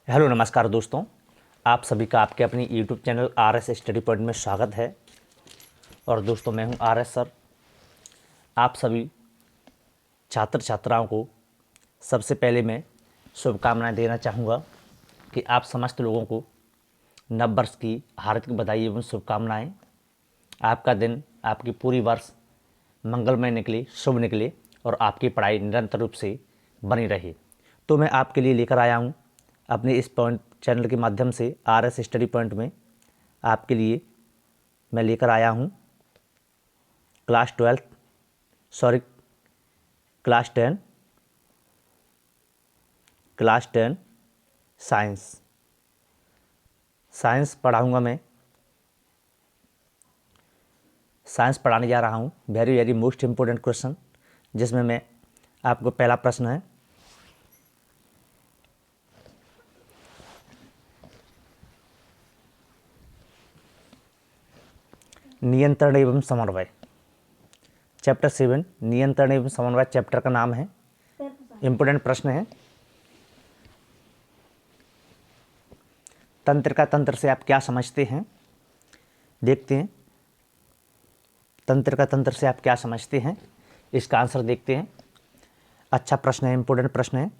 Hello नमस्कार दोस्तों, आप सभी का आपके अपनी YouTube channel RS study point में स्वागत है। और दोस्तों मैं हूं आरएस सर। आप सभी छात्र छात्राओं को सबसे पहले मैं शुभकामनाएं देना चाहूँगा कि आप समस्त लोगों को नव वर्ष की हार्दिक बधाई एवं शुभकामनाएं। आपका दिन, आपकी पूरी वर्ष मंगलमय निकले, शुभ निकले और आपकी पढ़ाई निरंतर रूप से बनी रहे। तो मैं आपके लिए लेकर आया हूँ अपने इस पॉइंट चैनल के माध्यम से आरएस स्टडी पॉइंट में आपके लिए मैं लेकर आया हूँ क्लास 10 साइंस पढ़ाऊँगा। मैं साइंस पढ़ाने जा रहा हूँ। Very very most important question, जिसमें मैं आपको पहला प्रश्न है, नियंत्रण एवं समन्वय। चैप्टर 7 नियंत्रण एवं समन्वय चैप्टर का नाम है। इम्पोर्टेंट प्रश्न है, तंत्रिका तंत्र से आप क्या समझते हैं? देखते हैं तंत्रिका तंत्र से आप क्या समझते हैं, इसका आंसर देखते हैं। अच्छा प्रश्न है, इम्पोर्टेंट प्रश्न है।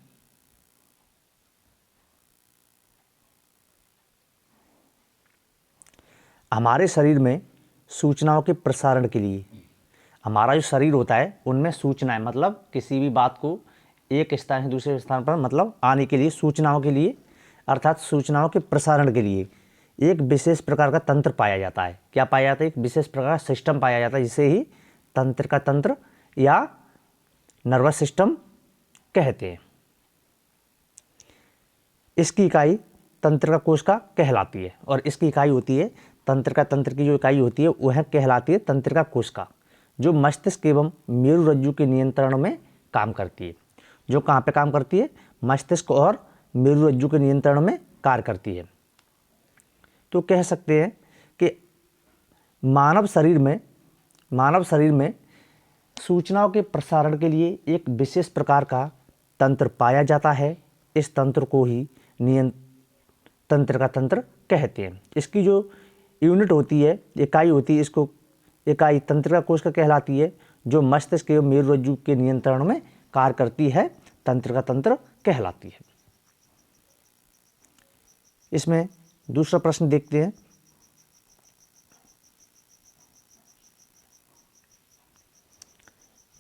हमारे शरीर में सूचनाओं के प्रसारण के लिए, हमारा जो शरीर होता है उनमें सूचनाएं, मतलब किसी भी बात को एक स्थान से दूसरे स्थान पर मतलब आने के लिए, सूचनाओं के लिए अर्थात सूचनाओं के प्रसारण के लिए एक विशेष प्रकार का तंत्र पाया जाता है। क्या पाया जाता है? एक विशेष प्रकार का सिस्टम पाया जाता है, जिसे ही तंत्रिका तंत्र या नर्वस सिस्टम कहते हैं। इसकी इकाई तंत्रिका कोश का कहलाती है और इसकी इकाई होती है, तंत्रिका तंत्र की जो इकाई होती है वह कहलाती है तंत्रिका कोश का, जो मस्तिष्क एवं मेरुरज्जु के नियंत्रण में काम करती है। जो कहाँ पे काम करती है? मस्तिष्क और मेरुरज्जु के नियंत्रण में कार्य करती है। तो कह सकते हैं कि मानव शरीर में सूचनाओं के प्रसारण के लिए एक विशेष प्रकार का तंत्र पाया जाता है। इस तंत्र को ही तंत्रिका तंत्र कहते हैं। इसकी जो यूनिट होती है, इकाई होती है, इसको इकाई तंत्रिका कोश का कहलाती है, जो मस्तिष्क एवं मेरुरज्जु के नियंत्रण में कार्य करती है, तंत्रिका तंत्र कहलाती है। इसमें दूसरा प्रश्न देखते हैं,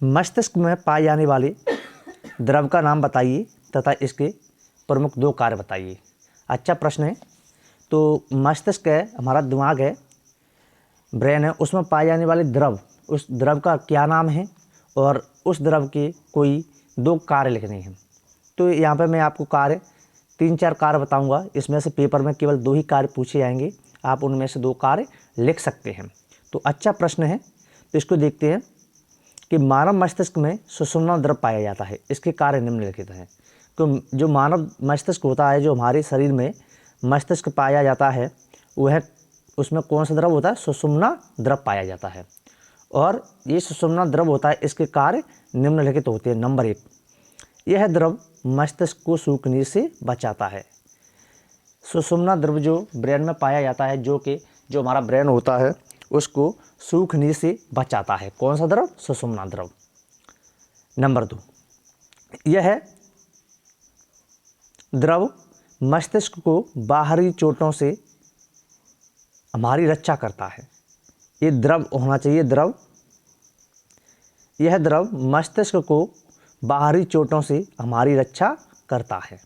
मस्तिष्क में पाए जाने वाले द्रव का नाम बताइए तथा इसके प्रमुख 2 कार्य बताइए। अच्छा प्रश्न है। तो मस्तिष्क है, हमारा दिमाग है, ब्रेन है, उसमें पाए जाने वाले द्रव, उस द्रव का क्या नाम है और उस द्रव के कोई 2 कार्य लिखने हैं। तो यहाँ पर मैं आपको 3-4 कार्य बताऊंगा। इसमें से पेपर में केवल 2 ही कार्य पूछे जाएंगे, आप उनमें से 2 कार्य लिख सकते हैं। तो अच्छा प्रश्न है। तो इसको देखते हैं कि मानव मस्तिष्क में सुषुम्ना द्रव पाया जाता है। इसके कार्य निम्नलिखित हैं। तो जो मानव मस्तिष्क होता है, जो हमारे शरीर में मस्तिष्क पाया जाता है, वह उसमें कौन सा द्रव होता है? सुषुम्ना द्रव पाया जाता है। और ये सुषुम्ना द्रव होता है, इसके कार्य निम्नलिखित होते हैं। नंबर 1, यह द्रव मस्तिष्क को सूखने से बचाता है। सुषुम्ना द्रव जो ब्रेन में पाया जाता है, जो हमारा ब्रेन होता है उसको सूखने से बचाता है। कौन सा द्रव? सुषुम्ना द्रव। नंबर 2, यह द्रव मस्तिष्क को बाहरी चोटों से हमारी रक्षा करता है। ये द्रव होना चाहिए, यह द्रव मस्तिष्क को बाहरी चोटों से हमारी रक्षा करता है।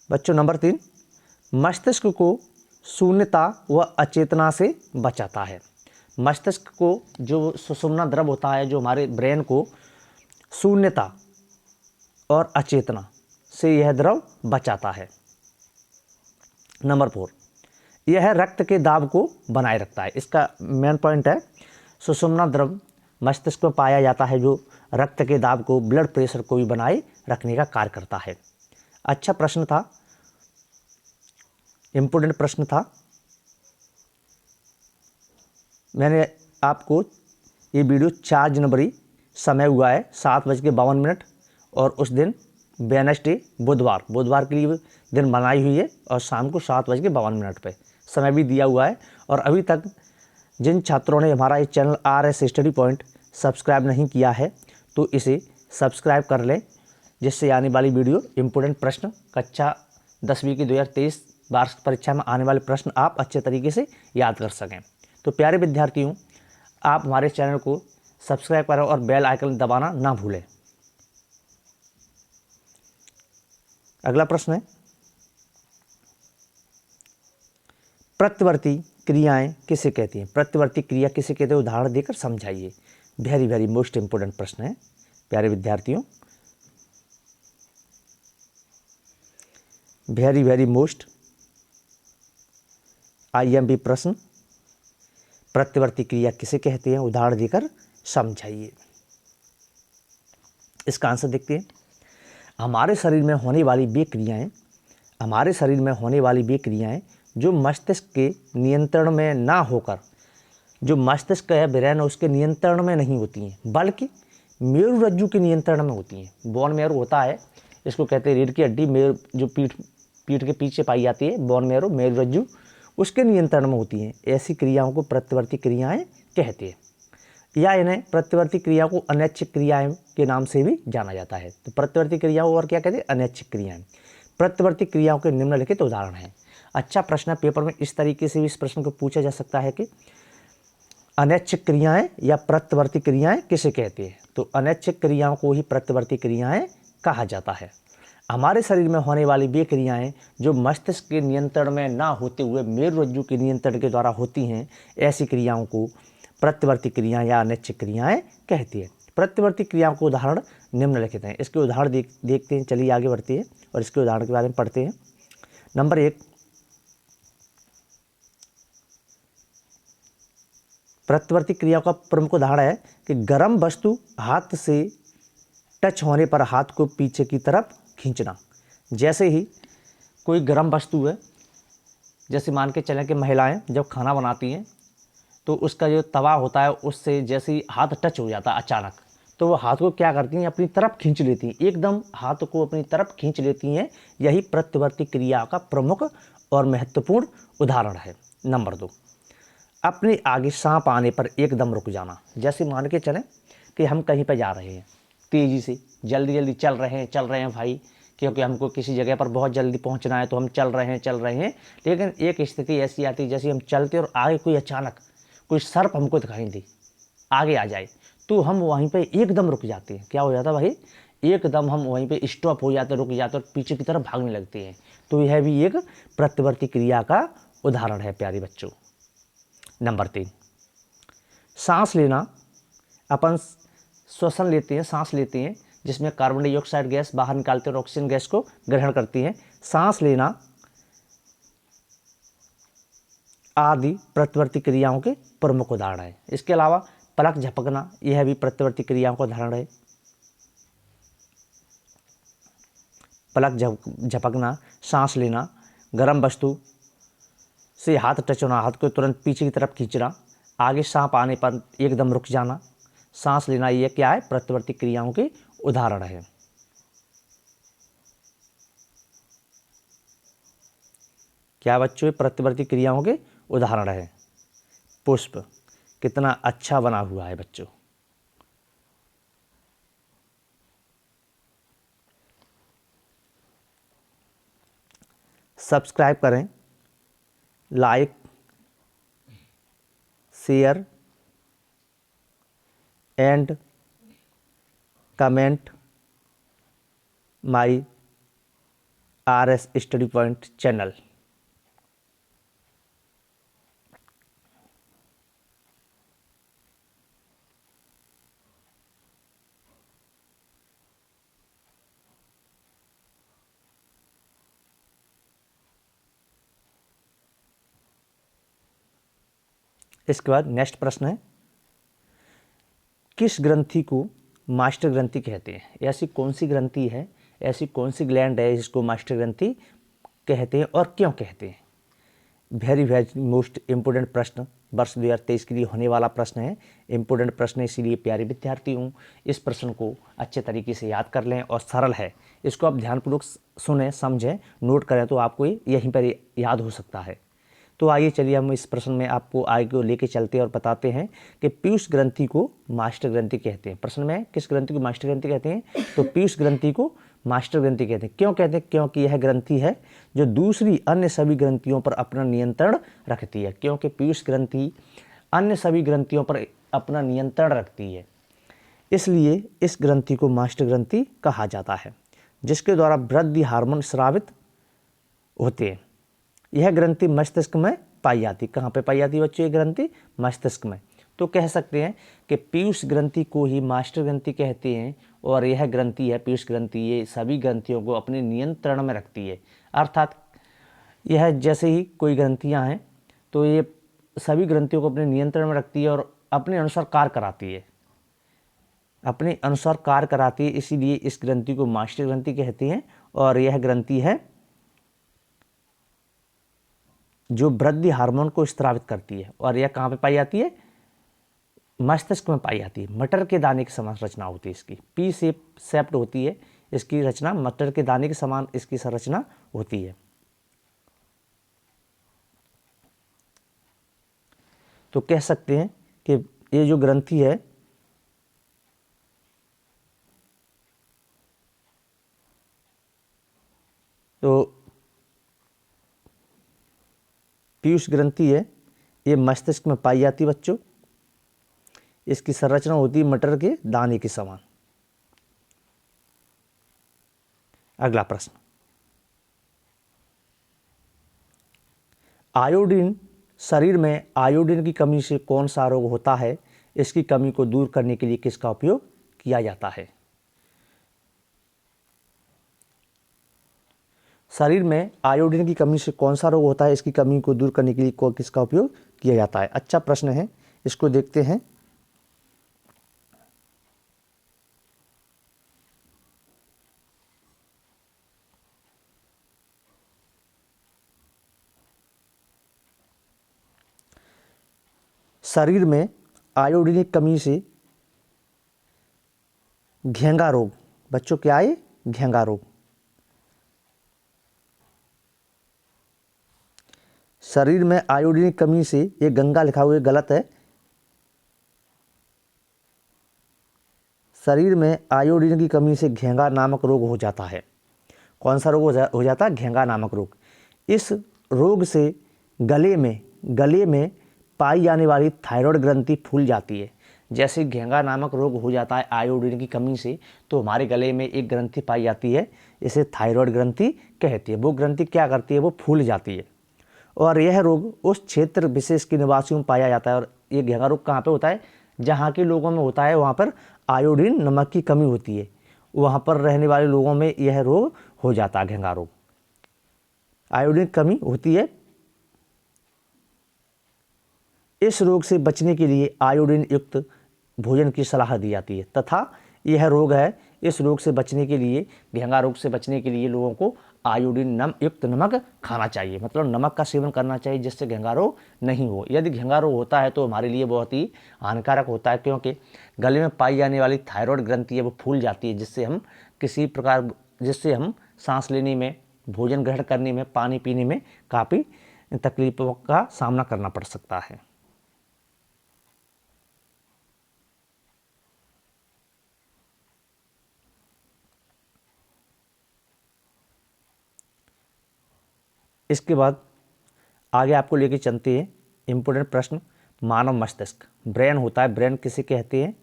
बच्चों नंबर 3, मस्तिष्क को शून्यता व अचेतना से बचाता है। मस्तिष्क को जो सुषुम्ना द्रव होता है, जो हमारे ब्रेन को शून्यता और अचेतना से यह द्रव बचाता है। नंबर 4, यह रक्त के दाब को बनाए रखता है। इसका मेन पॉइंट है, सुषुम्ना द्रव मस्तिष्क में पाया जाता है, जो रक्त के दाब को, ब्लड प्रेशर को भी बनाए रखने का कार्य करता है। अच्छा प्रश्न था, इम्पोर्टेंट प्रश्न था। मैंने आपको ये वीडियो 4 जनवरी समय हुआ है 7:52 और उस दिन वेडनेसडे बुधवार के लिए दिन बनाई हुई है और शाम को 7:52 पे समय भी दिया हुआ है। और अभी तक जिन छात्रों ने हमारा ये channel RS study point subscribe नहीं किया है तो इसे सब्सक्राइब कर लें, जिससे आने वाली वीडियो इम्पोर्टेंट प्रश्न कक्षा 10वीं की 2023 वार्षिक परीक्षा में आने वाले प्रश्न आप अच्छे तरीके से याद कर सकें। तो प्यारे विद्यार्थियों, आप हमारे चैनल को सब्सक्राइब करें और बेल आइकन दबाना ना भूलें। अगला प्रश्न है, प्रत्यवर्ती क्रियाएं किसे कहती हैं? प्रत्यवर्ती क्रिया किसे कहते हैं, उदाहरण देकर समझाइए। वेरी मोस्ट इंपोर्टेंट प्रश्न है प्यारे विद्यार्थियों, वेरी मोस्ट IMP प्रश्न। प्रत्यवर्ती क्रिया किसे कहते हैं, उदाहरण देकर समझाइए। इसका आंसर देखते हैं। हमारे शरीर में होने वाली वे क्रियाएं जो मस्तिष्क के नियंत्रण में ना होकर, जो मस्तिष्क है ब्रेन उसके नियंत्रण में नहीं होती हैं, बल्कि मेरुरज्जु के नियंत्रण में होती हैं। बोन मैरो होता है, इसको कहते हैं रीढ़ की हड्डी, जो पीठ के पीछे पाई जाती है, बोन मैरो मेरुरज्जु, उसके नियंत्रण में होती हैं। ऐसी क्रियाओं को प्रत्यवर्ती क्रियाएं कहते हैं, या इन्हें प्रत्यवर्ती क्रिया को अनैच्छिक क्रियाएं के नाम से भी जाना जाता है। तो प्रत्यवर्ती क्रियाओं और क्या कहते हैं, अनैच्छिक क्रियाएं। प्रत्यवर्ती क्रियाओं के निम्नलिखित उदाहरण हैं। अच्छा प्रश्न है, पेपर में इस तरीके से भी इस प्रश्न को पूछा जा सकता है कि अनैच्छिक क्रियाएं या प्रत्यवर्ती क्रियाएं किसे कहते हैं? तो अनैच्छिक क्रियाओं को ही प्रत्यवर्ती क्रियाएं कहा जाता है। हमारे शरीर में होने वाली वे क्रियाएं जो मस्तिष्क के नियंत्रण में ना होते हुए मेरुरज्जु के नियंत्रण के द्वारा होती हैं, ऐसी क्रियाओं को प्रत्यवर्ती क्रियाएं या अनैच्छिक क्रियाएं कहती है। प्रत्यवर्ती क्रियाओं को उदाहरण निम्नलिखित हैं। इसके उदाहरण देखते हैं। चलिए आगे बढ़ते हैं और इसके उदाहरण के बारे में पढ़ते हैं। नंबर 1, प्रत्यवर्ती क्रियाओं का प्रमुख उदाहरण है कि गर्म वस्तु हाथ से टच होने पर हाथ को पीछे की तरफ खींचना। जैसे ही कोई गर्म वस्तु है, जैसे मान के चलें कि महिलाएं जब खाना बनाती हैं तो उसका जो तवा होता है उससे जैसे ही हाथ टच हो जाता है अचानक, तो वो हाथ को क्या करती हैं, अपनी तरफ खींच लेती हैं, एकदम हाथ को अपनी तरफ खींच लेती हैं। यही प्रत्यवर्ती क्रिया का प्रमुख और महत्वपूर्ण उदाहरण है। नंबर 2, अपने आगे सांप आने पर एकदम रुक जाना। जैसे मान के चलें कि हम कहीं पर जा रहे हैं, तेज़ी से जल्दी चल रहे हैं भाई, क्योंकि हमको किसी जगह पर बहुत जल्दी पहुंचना है, तो हम चल रहे हैं। लेकिन एक स्थिति ऐसी आती है जैसे हम चलते और आगे कोई अचानक कोई सर्प हमको दिखाई दे, आगे आ जाए, तो हम वहीं पे एकदम रुक जाते हैं। क्या हो जाता है भाई, एकदम हम वहीं पे स्टॉप हो जाते, रुक जाते और पीछे की तरफ भागने लगते हैं। तो यह भी एक प्रत्यवर्ती क्रिया का उदाहरण है प्यारे बच्चों। नंबर 3, सांस लेना। अपन श्वसन लेते हैं, सांस लेते हैं, जिसमें कार्बन डाइऑक्साइड गैस बाहर निकालते हैं और ऑक्सीजन गैस को ग्रहण करती हैं। सांस लेना आदि प्रत्यवर्ती क्रियाओं के प्रमुख उदाहरण है। इसके अलावा पलक झपकना, यह भी प्रत्यवर्ती क्रियाओं का उदाहरण है। पलक झपकना, सांस लेना, गर्म वस्तु से हाथ टच होना, हाथ को तुरंत पीछे की तरफ खींचना, आगे सांप आने पर एकदम रुक जाना, सांस लेना, ये क्या है, प्रत्यवर्ती क्रियाओं के उदाहरण है। क्या बच्चों, प्रत्यवर्ती क्रियाओं के उदाहरण है। पुष्प कितना अच्छा बना हुआ है बच्चों। सब्सक्राइब करें, like, share and comment my RS study point channel. इसके बाद नेक्स्ट प्रश्न है, किस ग्रंथि को मास्टर ग्रंथि कहते हैं? ऐसी कौन सी ग्रंथि है, ऐसी कौन सी ग्लैंड है जिसको मास्टर ग्रंथि कहते हैं और क्यों कहते हैं? वेरी मोस्ट इम्पोर्टेंट प्रश्न वर्ष 2023 के लिए होने वाला प्रश्न है, इम्पोर्टेंट प्रश्न है, इसीलिए प्यारे विद्यार्थी हूँ इस प्रश्न को अच्छे तरीके से याद कर लें और सरल है, इसको आप ध्यानपूर्वक सुने, समझें, नोट करें तो आपको यहीं पर याद हो सकता है। तो आइए चलिए हम इस प्रश्न में आपको आगे को लेके चलते हैं और बताते हैं कि पीयूष ग्रंथि को मास्टर ग्रंथि कहते हैं। प्रश्न में किस ग्रंथि को मास्टर ग्रंथि कहते हैं? तो पीयूष ग्रंथि को मास्टर ग्रंथि कहते हैं। क्यों कहते हैं? क्योंकि यह ग्रंथि है जो दूसरी अन्य सभी ग्रंथियों पर अपना नियंत्रण रखती है। क्योंकि पीयूष ग्रंथि अन्य सभी ग्रंथियों पर अपना नियंत्रण रखती है, इसलिए इस ग्रंथि को मास्टर ग्रंथि कहा जाता है, जिसके द्वारा वृद्धि हार्मोन स्रावित होते हैं। यह ग्रंथि मस्तिष्क में पाई जाती। कहाँ पे पाई जाती है बच्चों? ये ग्रंथि मस्तिष्क में। तो कह सकते हैं कि पीयूष ग्रंथि को ही मास्टर ग्रंथि कहते हैं और यह ग्रंथि है, पीयूष ग्रंथि, ये सभी ग्रंथियों को अपने नियंत्रण में रखती है। अर्थात यह जैसे ही कोई ग्रंथियां हैं तो ये सभी ग्रंथियों को अपने नियंत्रण में रखती है और अपने अनुसार कार्य कराती है, अपने अनुसार कार्य कराती है, इसीलिए इस ग्रंथि को मास्टर ग्रंथि कहते हैं। और यह ग्रंथि है जो वृद्धि हार्मोन को स्रावित करती है। और यह कहाँ पे पाई जाती है? मस्तिष्क में पाई जाती है। मटर के दाने की समान रचना होती है इसकी, पी शेप्ड होती है इसकी रचना, मटर के दाने के समान इसकी संरचना होती है। तो कह सकते हैं कि ये जो ग्रंथि है तो पीयूष ग्रंथि है, ये मस्तिष्क में पाई जाती है बच्चों। इसकी संरचना होती है मटर के दाने के समान। अगला प्रश्न, आयोडीन, शरीर में आयोडीन की कमी से कौन सा रोग होता है? इसकी कमी को दूर करने के लिए किसका उपयोग किया जाता है? शरीर में आयोडीन की कमी से कौन सा रोग होता है? इसकी कमी को दूर करने के लिए किसका उपयोग किया जाता है? अच्छा प्रश्न है, इसको देखते हैं। शरीर में आयोडीन की कमी से घेंगा रोग, बच्चों क्या है? घेंगा रोग। शरीर में आयोडीन की कमी से, ये गंगा लिखा हुआ है, गलत है। शरीर में आयोडीन की कमी से घेंगा नामक रोग हो जाता है। कौन सा रोग हो जाता है? घेंगा नामक रोग। इस रोग से गले में पाई जाने वाली थायराइड ग्रंथि फूल जाती है। जैसे घेंगा नामक रोग हो जाता है आयोडीन की कमी से, तो हमारे गले में एक ग्रंथि पाई जाती है, इसे थायराइड ग्रंथि कहती है। वो ग्रंथि क्या करती है? वो फूल जाती है और यह रोग उस क्षेत्र विशेष के निवासियों में पाया जाता है। और ये घेंगा रोग कहाँ पे होता है? जहाँ के लोगों में होता है वहाँ पर आयोडीन नमक की कमी होती है, वहाँ पर रहने वाले लोगों में यह रोग हो जाता है, घेंगा रोग। आयोडीन की कमी होती है। इस रोग से बचने के लिए आयोडीन युक्त भोजन की सलाह दी जाती है तथा यह रोग है, इस रोग से बचने के लिए, घेंगा रोग से बचने के लिए लोगों को आयोडीन युक्त नमक खाना चाहिए, मतलब नमक का सेवन करना चाहिए, जिससे घेंगा रोग नहीं हो। यदि घेंगा रोग होता है तो हमारे लिए बहुत ही हानिकारक होता है, क्योंकि गले में पाई जाने वाली थायराइड ग्रंथि है वो फूल जाती है, जिससे हम सांस लेने में, भोजन ग्रहण करने में, पानी पीने में काफ़ी तकलीफों का सामना करना पड़ सकता है। इसके बाद आगे आपको लेके चलते हैं इम्पोर्टेंट प्रश्न। मानव मस्तिष्क, ब्रेन होता है, ब्रेन किसे कहते हैं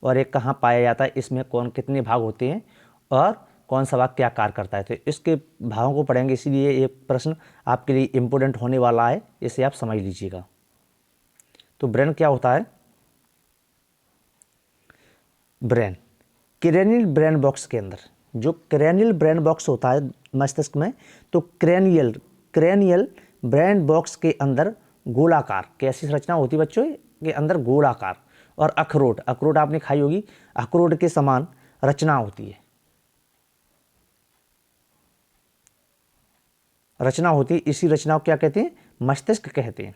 और ये कहाँ पाया जाता है? इसमें कितने भाग होते हैं और कौन सा भाग क्या कार्य करता है? तो इसके भागों को पढ़ेंगे, इसीलिए ये प्रश्न आपके लिए इम्पोर्टेंट होने वाला है, इसे आप समझ लीजिएगा। तो ब्रेन क्या होता है? ब्रेन, क्रेनियल ब्रेन बॉक्स के अंदर, जो क्रेनियल ब्रेन बॉक्स होता है मस्तिष्क में, तो क्रेनियल ब्रेन बॉक्स के अंदर गोलाकार, कैसी रचना होती है बच्चों? के अंदर गोलाकार, और अखरोट आपने खाई होगी, अखरोट के समान रचना होती है, इसी रचना को क्या कहते हैं? मस्तिष्क कहते हैं।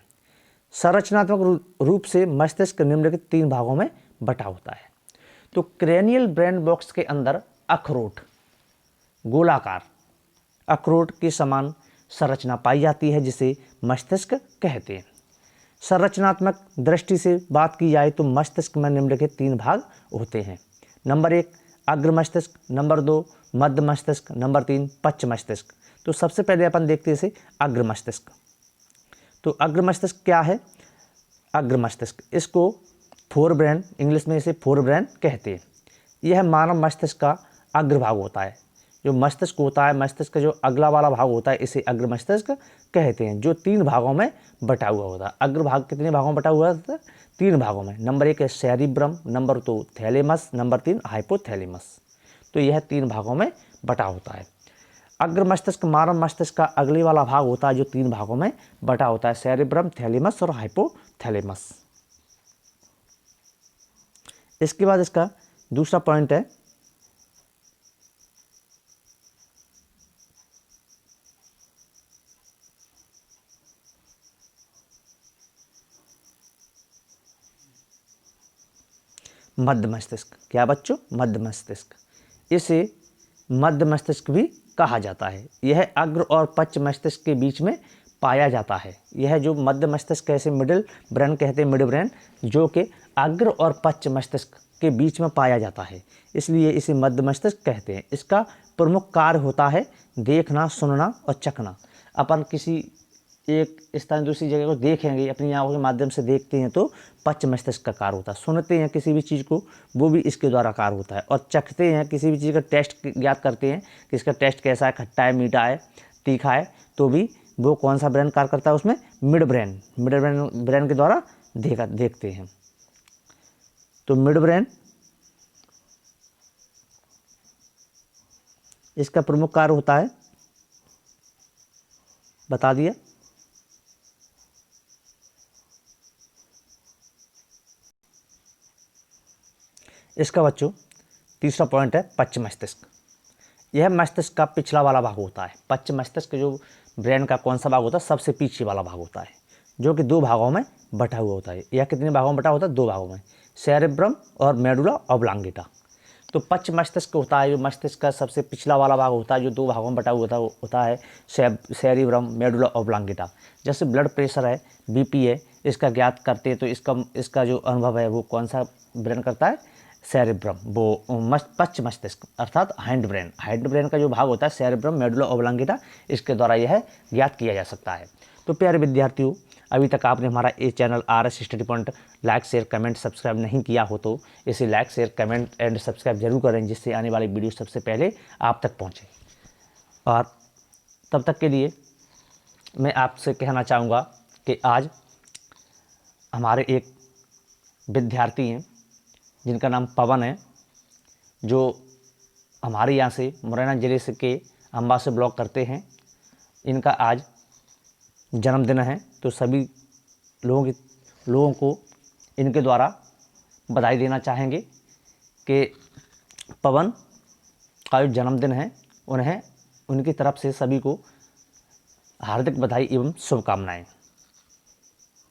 संरचनात्मक रूप से मस्तिष्क निम्नलिखित 3 भागों में बटा होता है। तो क्रेनियल ब्रेन बॉक्स के अंदर अखरोट, गोलाकार अखरोट के समान संरचना पाई जाती है जिसे मस्तिष्क कहते हैं। संरचनात्मक दृष्टि से बात की जाए तो मस्तिष्क में निम्नलिखित 3 भाग होते हैं। नंबर 1 अग्र मस्तिष्क, नंबर 2 मध्य मस्तिष्क, नंबर 3 पश्च मस्तिष्क। तो सबसे पहले अपन देखते हैं इसे अग्र मस्तिष्क। तो अग्र मस्तिष्क क्या है? अग्र मस्तिष्क, इसको फोर ब्रेन, इंग्लिश में इसे फोर ब्रेन कहते हैं। यह मानव मस्तिष्क का अग्र भाग होता है। जो मस्तिष्क होता है, मस्तिष्क का जो अगला वाला भाग होता है, इसे अग्र मस्तिष्क कहते हैं, जो 3 भागों में बटा हुआ होता है। अग्र भाग कितने भागों में बटा हुआ होता है? 3 भागों में। नंबर 1 है cerebrum, number 2 thalamus, number 3 hypothalamus. तो यह 3 भागों में बटा होता है। अग्र मस्तिष्क मानव मस्तिष्क का अगले वाला भाग होता है जो 3 भागों में बटा होता है, सेरिब्रम, थैलेमस और हाइपोथैलेमस। इसके बाद इसका दूसरा पॉइंट है मध्य मस्तिष्क। क्या बच्चों? मध्य मस्तिष्क। इसे मध्य मस्तिष्क भी कहा जाता है। यह अग्र और पश्च मस्तिष्क के बीच में पाया जाता है। यह जो मध्य मस्तिष्क कैसे मिडिल ब्रेन कहते हैं, मिड ब्रेन, जो कि अग्र और पश्च मस्तिष्क के बीच में पाया जाता है, इसलिए इसे मध्य मस्तिष्क कहते हैं। इसका प्रमुख कार्य होता है देखना, सुनना और चखना। अपन किसी एक स्थान दूसरी जगह को देखेंगे, अपनी आंखों के माध्यम से देखते हैं तो पश्च मस्तिष्क का कार्य होता है। सुनते हैं किसी भी चीज़ को, वो भी इसके द्वारा कार्य होता है। और चखते हैं, किसी भी चीज़ का टेस्ट ज्ञात करते हैं कि इसका टेस्ट कैसा है, खट्टा है, मीठा है, तीखा है, तो भी वो कौन सा ब्रेन कार्य करता है उसमें? मिड ब्रेन के द्वारा देखते हैं। तो मिड ब्रेन इसका प्रमुख कार्य होता है, बता दिया। इसका बच्चों तीसरा पॉइंट है पश्च मस्तिष्क। यह मस्तिष्क का पिछला वाला भाग होता है। पश्च मस्तिष्क जो ब्रेन का कौन सा भाग होता है? सबसे पीछे वाला भाग होता है, जो कि 2 भागों में बटा हुआ होता है। यह कितने भागों में बटा होता है? 2 भागों में, सेरेब्रम और मेडुला ऑब्लांगेटा। तो पश्च मस्तिष्क होता है जो मस्तिष्क का सबसे पिछला वाला भाग होता है, जो 2 भागों में बटा हुआ होता है, सेरिब्रम, मेडुला ऑब्लांगेटा। जैसे ब्लड प्रेशर है, बीपी है, इसका ज्ञात करते हैं तो इसका जो अनुभव है वो कौन सा ब्रेन करता है? सेरेब्रम, वो पश्च मस्तिष्क अर्थात हाइंड ब्रेन का जो भाग होता है सेरेब्रम, मेडुला ऑब्लांगेटा, इसके द्वारा यह ज्ञात किया जा सकता है। तो प्यारे विद्यार्थियों, अभी तक आपने हमारा ये channel RS study point like, share, comment, subscribe नहीं किया हो तो इसे like, share, comment and subscribe जरूर करें, जिससे आने वाली वीडियो सबसे पहले आप तक पहुँचे। और तब तक के लिए मैं आपसे कहना चाहूँगा कि आज हमारे एक विद्यार्थी हैं जिनका नाम पवन है, जो हमारे यहाँ से मुरैना ज़िले से के अम्बा से ब्लॉग करते हैं। इनका आज जन्मदिन है, तो सभी लोगों को इनके द्वारा बधाई देना चाहेंगे कि पवन का जो जन्मदिन है, उन्हें उनकी तरफ से सभी को हार्दिक बधाई एवं शुभकामनाएं।